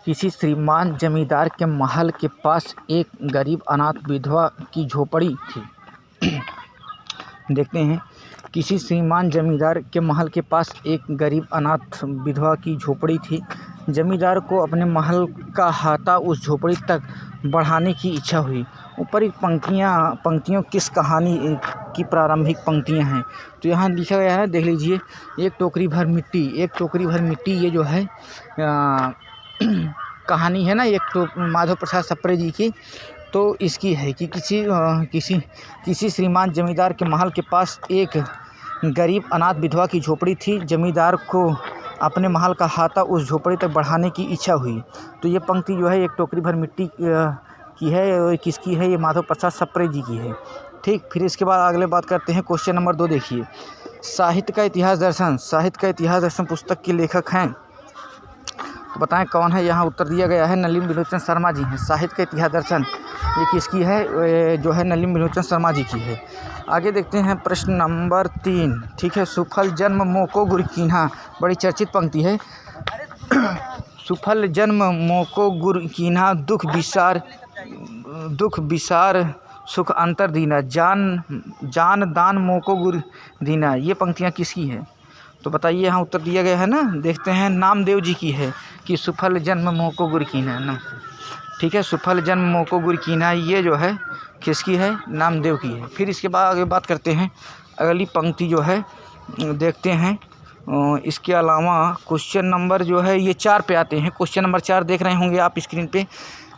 किसी श्रीमान जमींदार के महल के पास एक गरीब अनाथ विधवा की झोपड़ी थी। देखते हैं, किसी श्रीमान जमींदार के महल के पास एक गरीब अनाथ विधवा की झोपड़ी थी। जमींदार को अपने महल का हाता उस झोपड़ी तक बढ़ाने की इच्छा हुई। ऊपर एक पंक्तियों किस कहानी की प्रारंभिक पंक्तियां हैं, तो यहाँ लिखा गया है, देख लीजिए। एक टोकरी भर मिट्टी, ये जो है कहानी है ना, एक तो माधव प्रसाद सप्रे जी की, तो इसकी है कि किसी श्रीमान जमींदार के महल के पास एक गरीब अनाथ विधवा की झोपड़ी थी। जमींदार को अपने महल का हाता उस झोपड़ी तक बढ़ाने की इच्छा हुई। तो ये पंक्ति जो है एक टोकरी भर मिट्टी की है, और किसकी है, ये माधव प्रसाद सप्रे जी की है। ठीक, फिर इसके बाद अगले बात करते हैं। क्वेश्चन नंबर 2 देखिए। साहित्य का इतिहास दर्शन पुस्तक के लेखक हैं, तो बताएं कौन है। यहाँ उत्तर दिया गया है, नलिन विलोचन शर्मा जी हैं। साहित्य का इतिहास दर्शन ये किसकी है, जो है नलिन विलोचन शर्मा जी की है। आगे देखते हैं प्रश्न नंबर 3। ठीक है, सुफल जन्म मोको गुर कीन्हा, बड़ी चर्चित पंक्ति है। सुफल जन्म मोको गुर कीन्हा, दुख विसार सुख अंतर दीना, जान दान मोको गुर दीना, ये पंक्तियाँ किसकी है, तो बताइए। यहाँ उत्तर दिया गया है ना, देखते हैं, नामदेव जी की है कि सुफल जन्म मोको गुर कीन्हा ना। ठीक है, सुफल जन्म मोको गुर कीन्हा, ये जो है किसकी है, नामदेव की है। फिर इसके बाद आगे बात करते हैं। अगली पंक्ति जो है देखते हैं। इसके अलावा क्वेश्चन नंबर जो है ये 4 पे आते हैं। क्वेश्चन नंबर 4 देख रहे होंगे आप स्क्रीन पे।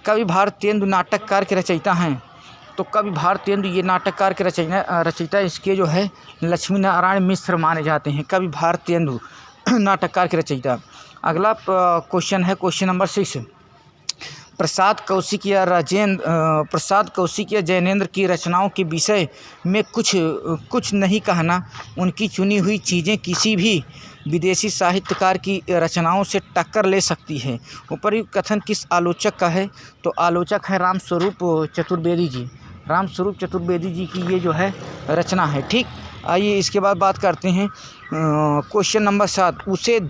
कवि भारतेंदु नाटककार के रचयिता हैं, तो कवि भारतेंदु ये नाटककार के रचयिता इसके जो है लक्ष्मी नारायण मिश्र माने जाते हैं। कवि भारतेंदु नाटककार के रचयिता। अगला क्वेश्चन है क्वेश्चन नंबर 6। प्रसाद कौशिक या जैनेंद्र की रचनाओं के विषय में कुछ नहीं कहना। उनकी चुनी हुई चीज़ें किसी भी विदेशी साहित्यकार की रचनाओं से टक्कर ले सकती है। ऊपरी कथन किस आलोचक का है, तो आलोचक है रामस्वरूप चतुर्वेदी जी। रामस्वरूप चतुर्वेदी जी की ये जो है रचना है। ठीक, आइए इसके बाद बात करते हैं। Question number 7। उसे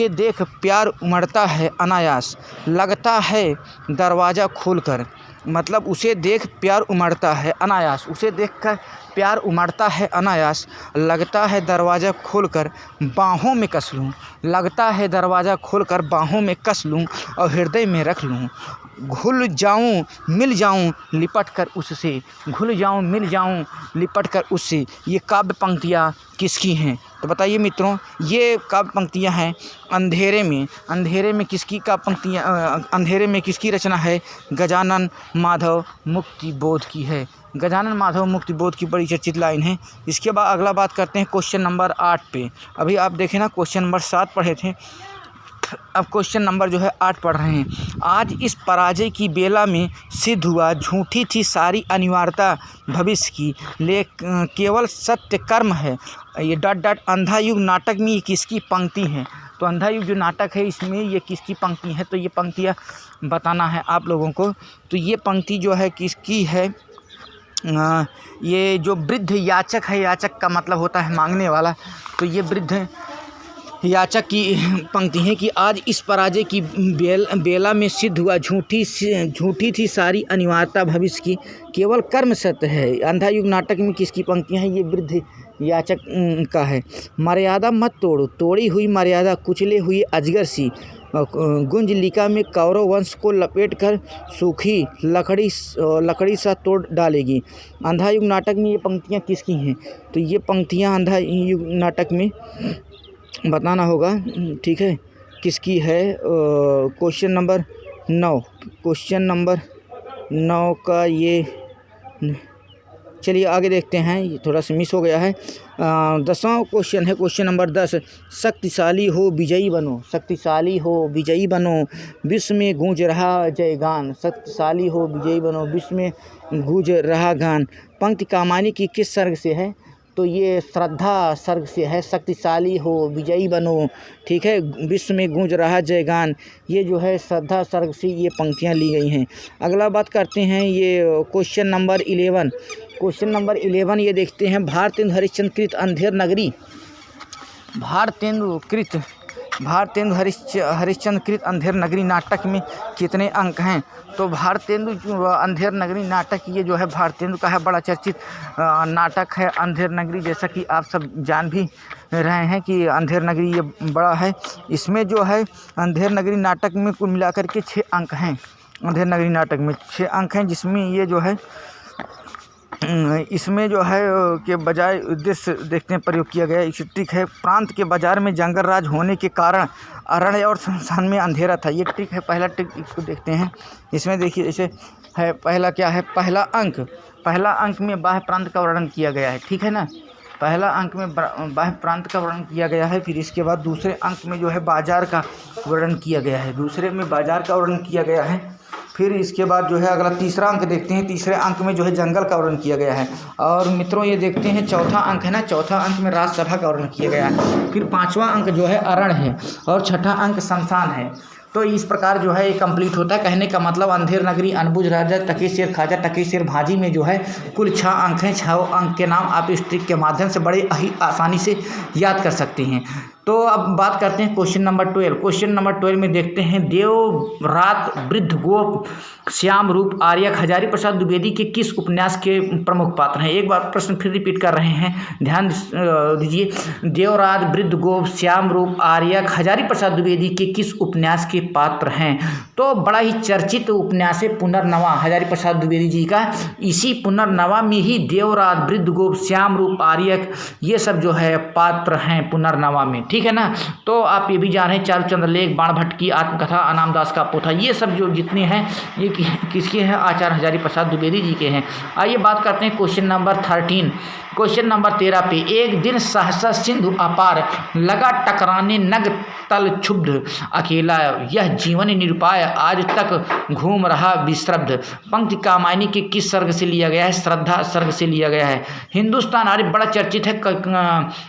देख प्यार उमड़ता है अनायास, लगता है दरवाज़ा खोलकर। मतलब उसे देख प्यार उमड़ता है अनायास, उसे देखकर प्यार उमड़ता है अनायास, लगता है दरवाज़ा खोलकर बाहों में कस लूँ। लगता है दरवाज़ा खोलकर बाहों में कस लूँ और हृदय में रख लूँ। घुल जाऊँ मिल जाऊँ लिपट कर उससे, घुल जाऊँ मिल जाऊँ लिपट कर उससे, ये काव्य पंक्तियाँ किसकी हैं, तो बताइए मित्रों। ये काव्य पंक्तियाँ हैं अंधेरे में किसकी काव्य पंक्तियाँ, अंधेरे में किसकी रचना है, गजानन माधव मुक्तिबोध की है। गजानन माधव मुक्तिबोध की बड़ी चर्चित लाइन है। इसके बाद अगला बात करते हैं क्वेश्चन नंबर 8 पे। अभी आप देखें ना, क्वेश्चन नंबर 7 पढ़े थे, अब क्वेश्चन नंबर जो है 8 पढ़ रहे हैं। आज इस पराजय की बेला में सिद्ध हुआ, झूठी थी सारी अनिवार्यता भविष्य की, केवल सत्य कर्म है। ये अंधा युग नाटक में ये किसकी पंक्ति है, तो अंधा युग जो नाटक है इसमें ये किसकी पंक्ति है, तो ये पंक्तियाँ बताना है आप लोगों को। तो ये पंक्ति जो है किसकी है, ये जो वृद्ध याचक है, याचक का मतलब होता है मांगने वाला, तो ये वृद्ध याचक की पंक्ति है कि आज इस पराजय की बेला में सिद्ध हुआ, झूठी थी सारी अनिवार्यता भविष्य की, केवल कर्म सत्य है। अंधा युग नाटक में किसकी पंक्तियाँ हैं, ये वृद्ध याचक का है। मर्यादा मत तोड़ो, तोड़ी हुई मर्यादा कुचले हुई अजगर सी, गुंजलिका में कौरव वंश को लपेट कर सूखी लकड़ी सा तोड़ डालेगी। अंधा युग नाटक में ये पंक्तियाँ किसकी हैं, तो ये पंक्तियाँ अंधा युग नाटक में बताना होगा। ठीक है, किसकी है। क्वेश्चन नंबर 9 का ये, चलिए आगे देखते हैं, ये थोड़ा सा मिस हो गया है। 10वां क्वेश्चन है क्वेश्चन नंबर 10। शक्तिशाली हो विजयी बनो, विश्व में गूंज रहा जयगान। शक्तिशाली हो विजयी बनो, विश्व में गूंज रहा गान। पंक्ति कामायनी की किस सर्ग से है, तो ये श्रद्धा सर्ग से है। शक्तिशाली हो विजयी बनो, ठीक है, विश्व में गूंज रहा जयगान, ये जो है श्रद्धा सर्ग से ये पंक्तियाँ ली गई हैं। अगला बात करते हैं ये क्वेश्चन नंबर 11। ये देखते हैं। भारतेंदु हरिश्चंद्र कृत अंधेर नगरी, भारतेंदु कृत भारतेंदु हरिश्चंद्र कृत अंधेर नगरी नाटक में कितने अंक हैं? तो भारतेंदु अंधेर नगरी नाटक ये जो है भारतेंदु का है बड़ा चर्चित नाटक है अंधेर नगरी। जैसा कि आप सब जान भी रहे हैं कि अंधेर नगरी ये बड़ा है। इसमें जो है अंधेर नगरी नाटक में कुल मिलाकर के 6 अंक हैं। अंधेर नगरी नाटक में 6 अंक हैं, जिसमें ये जो है इसमें जो है के बजाय उद्देश्य देखते हैं प्रयोग किया गया। एक ट्रिक है, प्रांत के बाजार में जंगल राज होने के कारण अरण्य और शमशान में अंधेरा था। ये ट्रिक है, पहला ट्रिक इसको देखते हैं। इसमें देखिए जैसे है पहला क्या है, पहला अंक में बाह्य प्रांत का वर्णन किया गया है, ठीक है ना। पहला अंक में बाह्य प्रांत का वर्णन किया गया है। फिर इसके बाद दूसरे अंक में जो है बाजार का वर्णन किया गया है, दूसरे में बाजार का वर्णन किया गया है। फिर इसके बाद जो है अगला तीसरा अंक देखते हैं, तीसरे अंक में जो है जंगल का वर्णन किया गया है। और मित्रों ये देखते हैं चौथा अंक है ना, चौथा अंक में राजसभा का वर्णन किया गया है। फिर 5वां अंक जो है अरण है और 6ठा अंक शमशान है। तो इस प्रकार जो है ये कंप्लीट होता है। कहने का मतलब अंधेर नगरी, अनबुझ राजा, टके शेर खाजा, टके शेर भाजी में जो है कुल 6 अंक हैं। 6 अंक के नाम आप इस ट्रिक के माध्यम से बड़े ही आसानी से याद कर सकते हैं। तो अब बात करते हैं क्वेश्चन नंबर 12। क्वेश्चन नंबर 12 में देखते हैं देवरात, वृद्ध गोप, श्याम रूप, आर्यक, हजारी प्रसाद द्विवेदी के किस उपन्यास के प्रमुख पात्र हैं? एक बार प्रश्न फिर रिपीट कर रहे हैं, ध्यान दीजिए। देवरात, वृद्ध गोप, श्याम रूप, आर्यक, हजारी प्रसाद द्विवेदी के किस उपन्यास के पात्र हैं? तो बड़ा ही चर्चित उपन्यास है पुनर्नवा, हजारी प्रसाद द्विवेदी जी का। इसी पुनर्नवा में ही देवरात, वृद्ध गोप, श्याम रूप, आर्यक ये सब जो है पात्र हैं पुनर्नवा में, ठीक है ना। तो आप ये भी जान रहे हैं चारुचंद्र लेख, बाणभट्ट की आत्मकथा, अनामदास का पोथा, ये सब जो जितने हैं ये किसके हैं? आचार्य हजारी प्रसाद द्विवेदी जी के हैं। आइए बात करते हैं क्वेश्चन नंबर 13। क्वेश्चन नंबर 13 पे, एक दिन सहसा सिंधु अपार, लगा टकराने नग तल क्षुब्ध, अकेला यह जीवन निरुपाय, आज तक घूम रहा विश्रब्ध। पंक्ति कामायनी के किस सर्ग से लिया गया है? श्रद्धा सर्ग से लिया गया है। हिंदुस्तान आर्य बड़ा चर्चित है।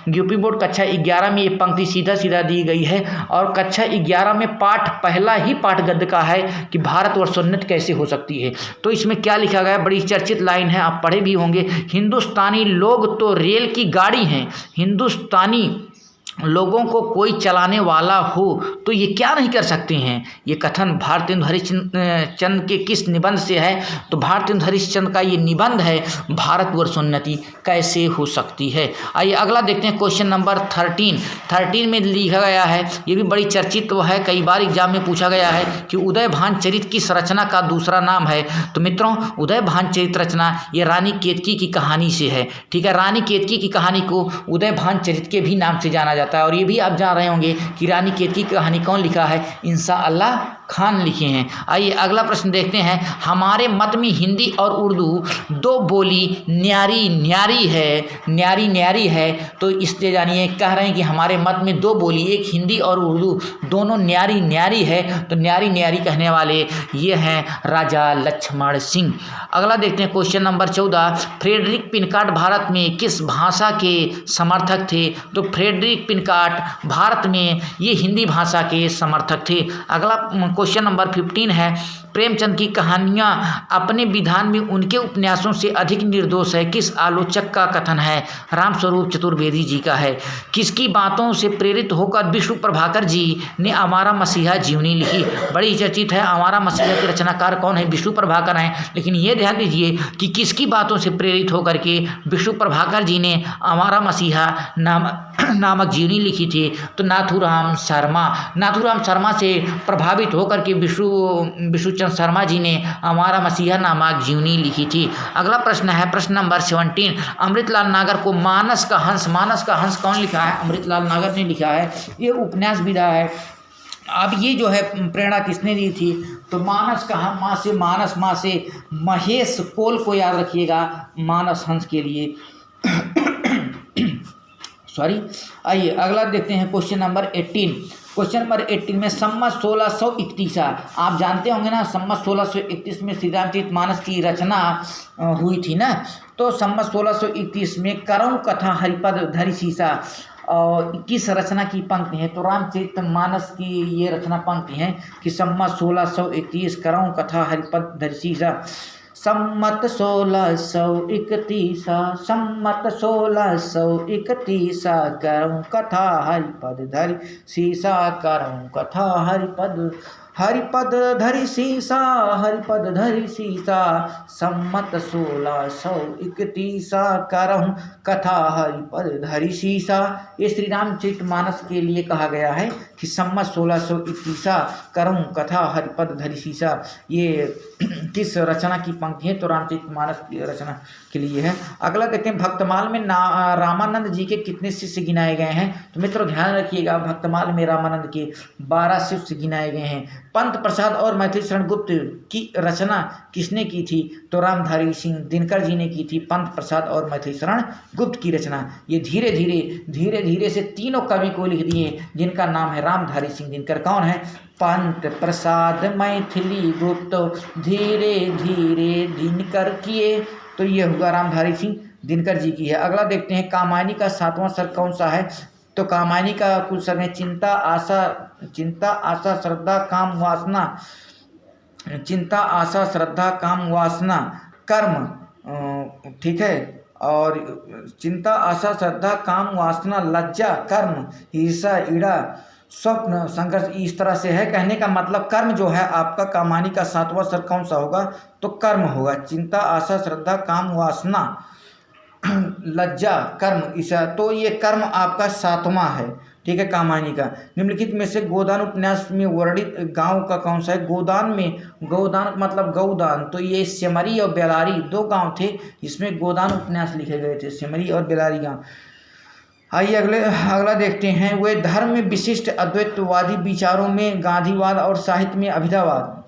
यूपी बोर्ड कक्षा 11 में ये पंक्ति सीधा सीधा दी गई है। और कक्षा 11 में पाठ, पहला ही पाठ गद्य का है कि भारतवर्षोन्नत कैसे हो सकती है। तो इसमें क्या लिखा गया है? बड़ी चर्चित लाइन है, आप पढ़े भी होंगे। हिंदुस्तानी लोग तो रेल की गाड़ी हैं, हिंदुस्तानी लोगों को कोई चलाने वाला हो तो ये क्या नहीं कर सकते हैं। ये कथन भारतेंदु हरिश्चंद्र के किस निबंध से है? तो भारतेंदु हरिश्चंद्र का ये निबंध है, भारतवर्षोन्नति कैसे हो सकती है। आइए अगला देखते हैं क्वेश्चन नंबर 13 में लिखा गया है, ये भी बड़ी चर्चित है, कई बार एग्जाम में पूछा गया है कि उदय भान चरित किस रचना का दूसरा नाम है? तो मित्रों उदय भान चरित रचना ये रानी केतकी की कहानी से है, ठीक है। रानी केतकी की कहानी को उदय भान चरित के भी नाम से जाना जाता है। और ये भी आप जान रहे होंगे कि रानी केतकी की कहानी कौन लिखा है? इंशाअल्लाह खान लिखे हैं। आइए अगला प्रश्न देखते हैं। हमारे मत में हिंदी और उर्दू दो बोली न्यारी न्यारी है। तो इसलिए जानिए कह रहे हैं कि हमारे मत में दो बोली, एक हिंदी और उर्दू दोनों न्यारी है। तो न्यारी कहने वाले ये हैं राजा लक्ष्मण सिंह। अगला देखते हैं क्वेश्चन नंबर 14। फ्रेडरिक पिनकार्ट भारत में किस भाषा के समर्थक थे? तो फ्रेडरिक पिनकार्ट भारत में ये हिंदी भाषा के समर्थक थे। अगला क्वेश्चन नंबर 15 है। प्रेमचंद की कहानियां अपने विधान में उनके उपन्यासों से अधिक निर्दोष है, किस आलोचक का कथन है? रामस्वरूप चतुर्वेदी जी का है। किसकी बातों से प्रेरित होकर विष्णु प्रभाकर जी ने अमारा मसीहा जीवनी लिखी? बड़ी चर्चित है। अमारा मसीहा के रचनाकार कौन है? विष्णु प्रभाकर हैं। लेकिन ये ध्यान दीजिए कि किसकी बातों से प्रेरित होकर के विष्णु प्रभाकर जी ने अमारा मसीहा नामक जीवनी लिखी थी? तो नाथूराम शर्मा से प्रभावित होकर के विष्णुचंद्र शर्मा जी ने हमारा मसीहा नामक जीवनी लिखी थी। अगला प्रश्न है प्रश्न नंबर 17। अमृतलाल नागर को मानस का हंस कौन लिखा है? अमृतलाल नागर ने लिखा है। ये उपन्यास विधा है। अब ये जो है प्रेरणा किसने दी थी? तो मानस का माँ से महेश कोल को याद रखिएगा मानस हंस के लिए। सॉरी। आइए अगला देखते हैं क्वेश्चन नंबर 18। क्वेश्चन नंबर 18 में सम्मत 1631, आप जानते होंगे ना, सम्मत 1631 में श्री रामचरितमानस की रचना हुई थी ना। तो सम्मत 1631 में करुण कथा हरिपद धरि सीसा और किस रचना की पंक्ति है? तो रामचरितमानस की ये रचना पंक्ति है कि सम्मत 1631 करुण कथा हरिपद धरि सीसा। सम्मत 1631, सम्मत 1631, करऊँ कथा हरिपद धरि सीसा, करऊँ कथा हरिपद धरि सीसा, हरिपद धरि सीसा, सम्मत 1631, करऊँ कथा हरिपद धरि सीसा। ये श्री रामचरितमानस के लिए कहा गया है कि सम्मत 1631, करऊँ कथा हरिपद धरि सीसा। ये किस रचना की पंक्ति है? तो रामचरितमानस की रचना के लिए है। अगला देखते हैं, भक्तमाल में रामानंद जी के कितने शिष्य गिनाए गए हैं? तो मित्रों ध्यान रखिएगा, भक्तमाल में रामानंद के 12 शिष्य गिनाए गए हैं। पंत प्रसाद और मैथिली शरण गुप्त की रचना किसने की थी? तो रामधारी सिंह दिनकर जी ने की थी पंत प्रसाद और मैथिली शरण गुप्त की रचना। ये धीरे धीरे से तीनों कवि को लिख दिए जिनका नाम है रामधारी सिंह दिनकर। कौन है? पंत प्रसाद मैथिली गुप्त, धीरे धीरे दिनकर किए। तो ये हुआ रामधारी सिंह दिनकर जी की है। अगला देखते हैं, कामायनी का 7वां सर्ग कौन सा है? तो कामायनी का कुल सर्ग है चिंता आशा श्रद्धा काम वासना, चिंता आशा श्रद्धा काम वासना कर्म, ठीक है। और चिंता आशा श्रद्धा काम वासना लज्जा कर्म ईर्षा ईड़ा स्वप्न संघर्ष, इस तरह से है। कहने का मतलब कर्म जो है आपका कामायनी का 7वां सर्ग कौन सा होगा? तो कर्म होगा। चिंता आशा श्रद्धा काम वासना लज्जा कर्म ईर्षा, तो ये कर्म आपका 7वां है, ठीक है, कामायनी का। निम्नलिखित में से गोदान उपन्यास में वर्णित गांव का कौन सा है? गोदान में, गोदान मतलब गौदान, तो ये सेमरी और बेलारी 2 गांव थे जिसमें गोदान उपन्यास लिखे गए थे, सेमरी और बेलारी गांव। आइए अगला देखते हैं, वे धर्म में विशिष्ट अद्वैतवादी विचारों में गांधीवाद और साहित्य में अभिधावाद,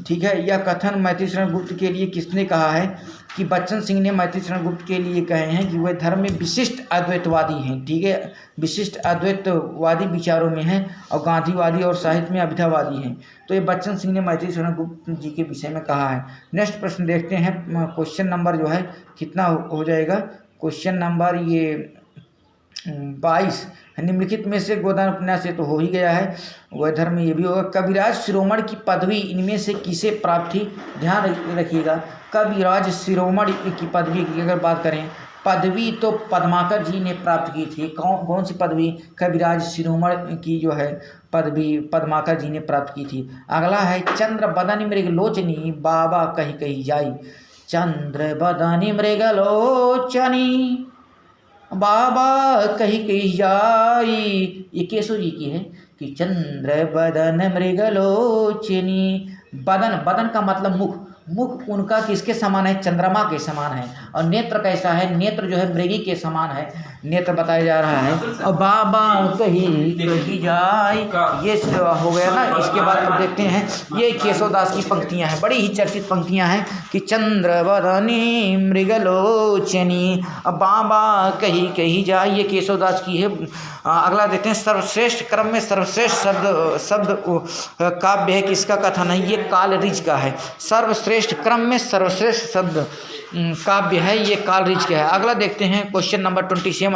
ठीक है। यह कथन मैथिली शरण गुप्त के लिए किसने कहा है? कि बच्चन सिंह ने मैथिली शरण गुप्त के लिए कहे हैं कि वह धर्म में विशिष्ट अद्वैतवादी हैं, ठीक है, विशिष्ट अद्वैतवादी विचारों में हैं और गांधीवादी और साहित्य में अभिधावादी हैं। तो ये बच्चन सिंह ने मैथिली शरण गुप्त जी के विषय में कहा है। नेक्स्ट प्रश्न देखते हैं, क्वेश्चन नंबर जो है कितना हो जाएगा? क्वेश्चन नंबर ये 22। निम्नलिखित में से गोदान उपन्यास से तो हो ही गया है, वह धर्म ये भी होगा। कविराज शिरोमणि की पदवी इनमें से किसे प्राप्त थी? ध्यान रखिएगा, कविराज शिरोमणि की पदवी की अगर बात करें, पदवी तो पद्माकर जी ने प्राप्त की थी। कौन सी पदवी? कविराज शिरोमणि की जो है पदवी पद्माकर जी ने प्राप्त की थी। अगला है, चंद्र बदन मृगलोचनी बाबा कही कही जाई, चंद्र बदन मृगलोचनी बाबा कही कही जाई, ये केशव जी की है कि चंद्र बदन मृगलोचनी। बदन का मतलब मुख उनका किसके समान है? चंद्रमा के समान है। और नेत्र कैसा है? नेत्र जो है मृगी के समान है, नेत्र बताया जा रहा है। और बाबा कही जाए, ये हो गया ना। इसके बाद अब देखते हैं, ये केशवदास की पंक्तियां हैं, बड़ी ही चर्चित पंक्तियां हैं कि चंद्र बदनी मृगलोचनी बाबा कही कही जाए, ये केशवदास की है। अगला देखते हैं, सर्वश्रेष्ठ क्रम में सर्वश्रेष्ठ शब्द काव्य है, किसका कथन है? ये कालरीज का है। सर्वश्रेष्ठ क्रम में सर्वश्रेष्ठ शब्द काव्य है, ये कालरीज का है। अगला देखते हैं, क्वेश्चन नंबर 27।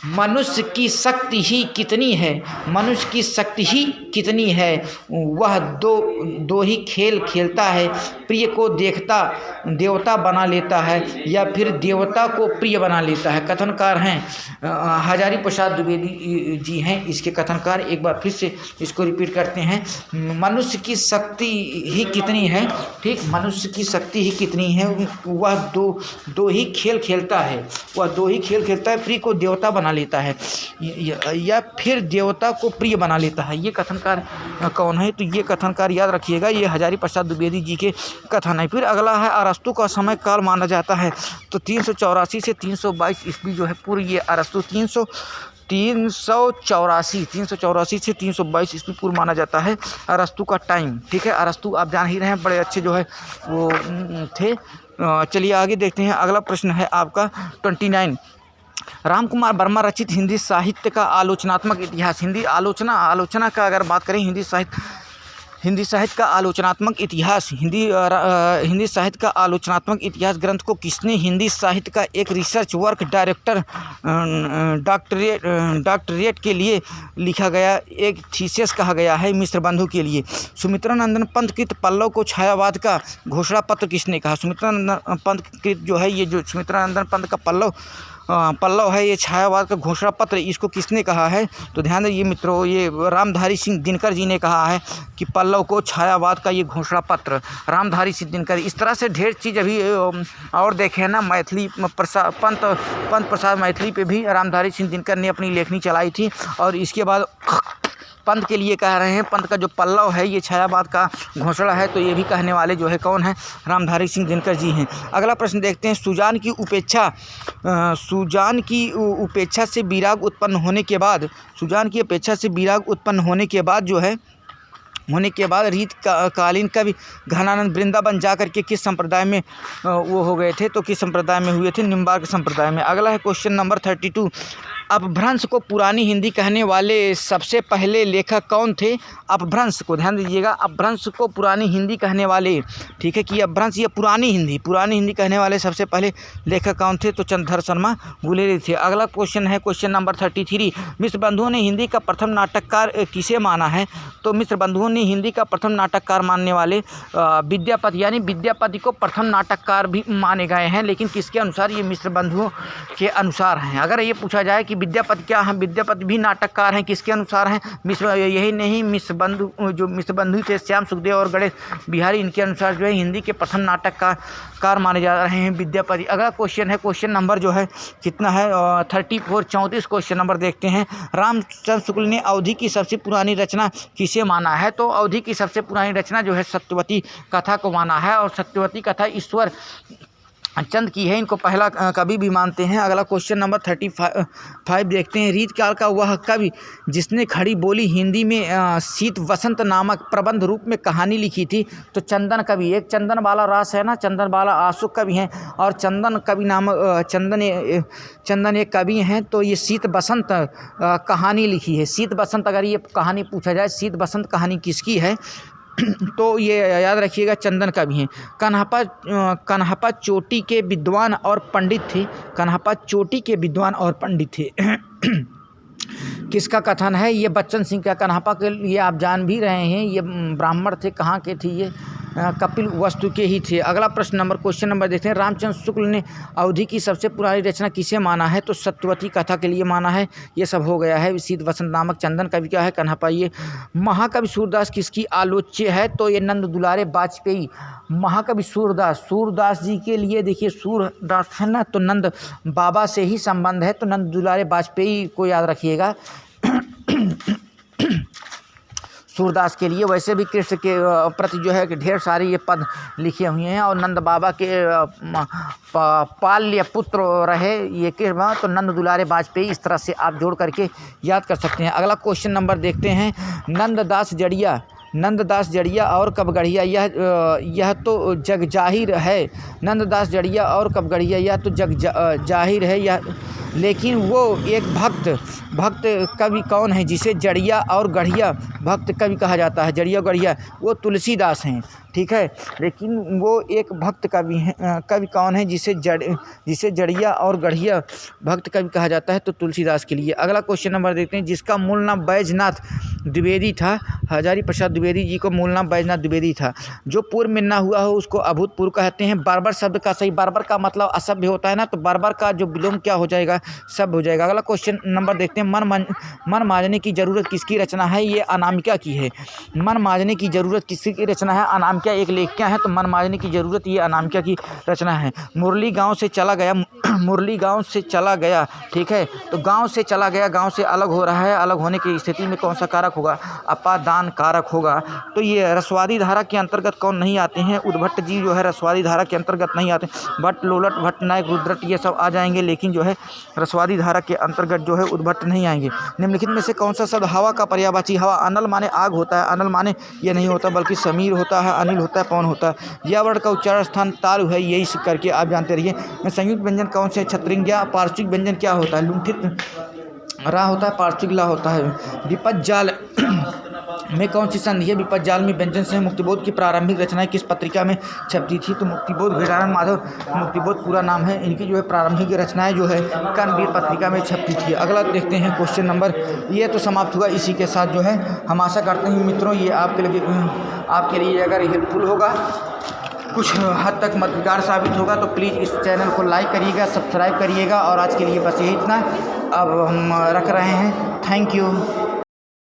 मनुष्य की शक्ति ही कितनी है? मनुष्य की शक्ति ही कितनी है? वह दो ही खेल खेलता है, प्रिय को देखता देवता बना लेता है या फिर देवता को प्रिय बना लेता है। कथनकार हैं हजारी प्रसाद द्विवेदी जी हैं इसके कथनकार। एक बार फिर से इसको रिपीट करते हैं, मनुष्य की शक्ति ही कितनी है, ठीक, मनुष्य की शक्ति ही कितनी है? वह दो ही खेल खेलता है, वह 2 ही खेल खेलता है, प्रिय को देवता बना लेता है या फिर देवता को प्रिय बना लेता है। ये कथनकार कौन है? तो ये कथनकार याद रखिएगा, ये हजारी प्रसाद द्विवेदी जी के कथन है। फिर अगला है, अरस्तु का समय काल माना जाता है तो 384 से 322 ईस्वी जो है पूरी, ये अरस्तु 384 से 322 ईस्वी पूर्व माना जाता है अरस्तु का टाइम, ठीक है। अरस्तु आप जान ही रहे हैं, बड़े अच्छे जो है वो थे। चलिए आगे देखते हैं। अगला प्रश्न है आपका 29। रामकुमार वर्मा रचित हिंदी साहित्य का आलोचनात्मक इतिहास। हिंदी आलोचना का अगर बात करें, हिंदी साहित्य का आलोचनात्मक इतिहास हिंदी साहित्य का आलोचनात्मक इतिहास ग्रंथ को किसने हिंदी साहित्य का एक रिसर्च वर्क डॉक्टरेट के लिए लिखा गया, एक थीसिस कहा गया है मिश्र बंधु के लिए। सुमित्रानंदन पंत कृत पल्लव को छायावाद का घोषणा पत्र किसने कहा? सुमित्रानंदन पंत कृत जो है, ये जो सुमित्रानंदन पंत का पल्लव है, ये छायावाद का घोषणा पत्र, इसको किसने कहा है? तो ध्यान दीजिए मित्रों, ये रामधारी सिंह दिनकर जी ने कहा है कि पल्लव को छायावाद का ये घोषणा पत्र, रामधारी सिंह दिनकर। इस तरह से ढेर चीज़ अभी और देखे ना, मैथिली पंत प्रसाद मैथिली पे भी रामधारी सिंह दिनकर ने अपनी लेखनी चलाई थी। और इसके बाद पंत के लिए कह रहे हैं, पंत का जो पल्लव है ये छायावाद का घोषणा है, तो ये भी कहने वाले जो है कौन है? रामधारी सिंह दिनकर जी हैं। अगला प्रश्न देखते हैं, सुजान की उपेक्षा से विराग उत्पन्न होने के बाद रीत कालीन कवि घनानंद वृंदावन जाकर के किस संप्रदाय में वो हो गए थे? तो किस संप्रदाय में हुए थे? निम्बार्क संप्रदाय में। अगला है क्वेश्चन नंबर 32, अपभ्रंश को पुरानी हिंदी कहने वाले सबसे पहले लेखक कौन थे? अपभ्रंश को ध्यान दीजिएगा, अपभ्रंश को पुरानी हिंदी कहने वाले, ठीक है, कि अपभ्रंश ये पुरानी हिंदी कहने वाले सबसे पहले लेखक कौन थे? तो चंद्रधर शर्मा गुलेरी थे। अगला क्वेश्चन है क्वेश्चन नंबर 33, मिश्र बंधुओं ने हिंदी का प्रथम नाटककार किसे माना है? तो मिश्र बंधुओं ने हिंदी का प्रथम नाटककार मानने वाले विद्यापति, यानी विद्यापति को प्रथम नाटककार भी माने गए हैं, लेकिन किसके अनुसार? ये मिश्र बंधुओं के अनुसार हैं। अगर ये पूछा जाए कि विद्यापति क्या हैं, विद्यापति भी नाटककार हैं, किसके अनुसार हैं? यही नहीं, मिश्र बंधु थे श्याम सुखदेव और गणेश बिहारी, इनके अनुसार जो है हिंदी के प्रथम नाटककार माने जा रहे हैं विद्यापति। अगला क्वेश्चन है क्वेश्चन नंबर जो है कितना है 34 क्वेश्चन नंबर देखते हैं, रामचंद्र शुक्ल ने अवधि की सबसे पुरानी रचना किसे माना है? तो अवधि की सबसे पुरानी रचना जो है सत्यवती कथा को माना है, और सत्यवती कथा ईश्वर चंद की है, इनको पहला कवि भी मानते हैं। अगला क्वेश्चन नंबर 35 देखते हैं, रीत काल का वह कवि जिसने खड़ी बोली हिंदी में शीत वसंत नामक प्रबंध रूप में कहानी लिखी थी? तो चंदन कवि, एक चंदन बाला रास है ना, चंदन बाला आशुक कवि हैं, और चंदन कवि नामक चंदन एक कवि हैं, तो ये शीत बसंत कहानी लिखी है। शीत बसंत, अगर ये कहानी पूछा जाए शीत बसंत कहानी किसकी है तो ये याद रखिएगा चंदन कवि हैं। कन्हप्पा चोटी के विद्वान और पंडित थे, कन्हप्पा चोटी के विद्वान और पंडित थे। किसका कथन है? ये बच्चन सिंह का। कन्हप्पा के लिए आप जान भी रहे हैं, ये ब्राह्मण थे, कहाँ के थे? ये कपिल वस्तु के ही थे। अगला प्रश्न नंबर क्वेश्चन नंबर देखते हैं, रामचंद्र शुक्ल ने अवधि की सबसे पुरानी रचना किसे माना है? तो सत्यवती कथा के लिए माना है। ये सब हो गया है। शीत वसंत नामक चंदन कवि का है, कन्हप्पा। ये महाकवि सूरदास किसकी आलोच्य है? तो ये नंद दुलारे वाजपेयी, महाकवि सूरदास जी के लिए देखिए, सूरदास है ना, तो नंद बाबा से ही संबंध है, तो नंद दुलारे वाजपेयी को याद रखिएगा सूरदास के लिए। वैसे भी कृष्ण के प्रति जो है कि ढेर सारी ये पद लिखे हुए हैं, और नंद बाबा के पाल्य पुत्र रहे ये कृष्ण, तो नंद दुलारे वाजपेयी, इस तरह से आप जोड़ करके याद कर सकते हैं। अगला क्वेश्चन नंबर देखते हैं, नंददास जड़िया और कब गढ़िया, यह तो जग जाहिर है। नंददास जड़िया और कब गढ़िया, यह तो जग जाहिर है, यह लेकिन वो एक भक्त कवि कौन है जिसे जड़िया और गढ़िया भक्त कवि कहा जाता है? जड़िया गढ़िया वो तुलसीदास हैं, ठीक है, लेकिन वो एक भक्त कवि हैं। कवि कौन है जिसे जड़िया और गढ़िया भक्त कवि कहा जाता है? तो तुलसीदास के लिए। अगला क्वेश्चन नंबर देखते हैं, जिसका मूल नाम बैजनाथ द्विवेदी था, हजारी प्रसाद द्विवेदी जी को मूल नाम बैजनाथ द्विवेदी था। जो पूर्व में ना हुआ हो उसको अभूतपूर्व कहते हैं। बर्बर शब्द का सही, बर्बर का मतलब असभ्य होता है ना, तो बर्बर का जो विलोम क्या हो जाएगा? सब हो जाएगा। अगला क्वेश्चन नंबर देखते हैं, मन मांजने की जरूरत किसकी रचना है? ये अनामिका की है। मन मांजने की जरूरत किसकी रचना है? अनामिका एक लेखिका है, तो मन मांजने की जरूरत ये अनामिका की रचना है। मुरली गांव से चला गया, ठीक है, तो गांव से चला गया, गांव से अलग हो रहा है, अलग होने की स्थिति में कौन सा कारक होगा? अपादान कारक होगा। तो ये रसवादी धारा के अंतर्गत कौन नहीं आते हैं? उद्भट जी जो है रसवादी धारा के अंतर्गत नहीं आते। भट्ट, लोलट, भट्ट नायक, रुद्रट ये सब आ जाएंगे, लेकिन जो है रसवादी धारा के अंतर्गत जो है उद्भट नहीं आएंगे। निम्नलिखित में से कौन सा शब्द हवा का पर्यायवाची? हवा, अनल माने आग होता है, अनल माने ये नहीं होता बल्कि समीर होता है, अनिल होता है, पवन होता है। यह वर्ण का उच्चारण स्थान तालु है, यही करके आप जानते रहिए। संयुक्त व्यंजन कौन से? छत्रिंज्ञा। पार्श्विक व्यंजन क्या होता है? लुंठित रा होता है, पार्श्विक ला होता है। विपद जाल में कौन सी संधियाँ विपज्जालमी व्यंजन से मुक्तिबोध की प्रारंभिक रचनाएं किस पत्रिका में छपती थी? तो मुक्तिबोध गजानन माधव मुक्तिबोध पूरा नाम है। इनकी जो है प्रारंभिक रचनाएं जो है कर्मवीर पत्रिका में छपती थी। अगला देखते हैं क्वेश्चन नंबर, ये तो समाप्त हुआ। इसी के साथ जो है हम आशा करते हैं मित्रों ये आपके लिए अगर हेल्पफुल होगा, कुछ हद तक मददगार साबित होगा, तो प्लीज़ इस चैनल को लाइक करिएगा, सब्सक्राइब करिएगा। और आज के लिए बस यही इतना, अब हम रख रहे हैं। Thank you.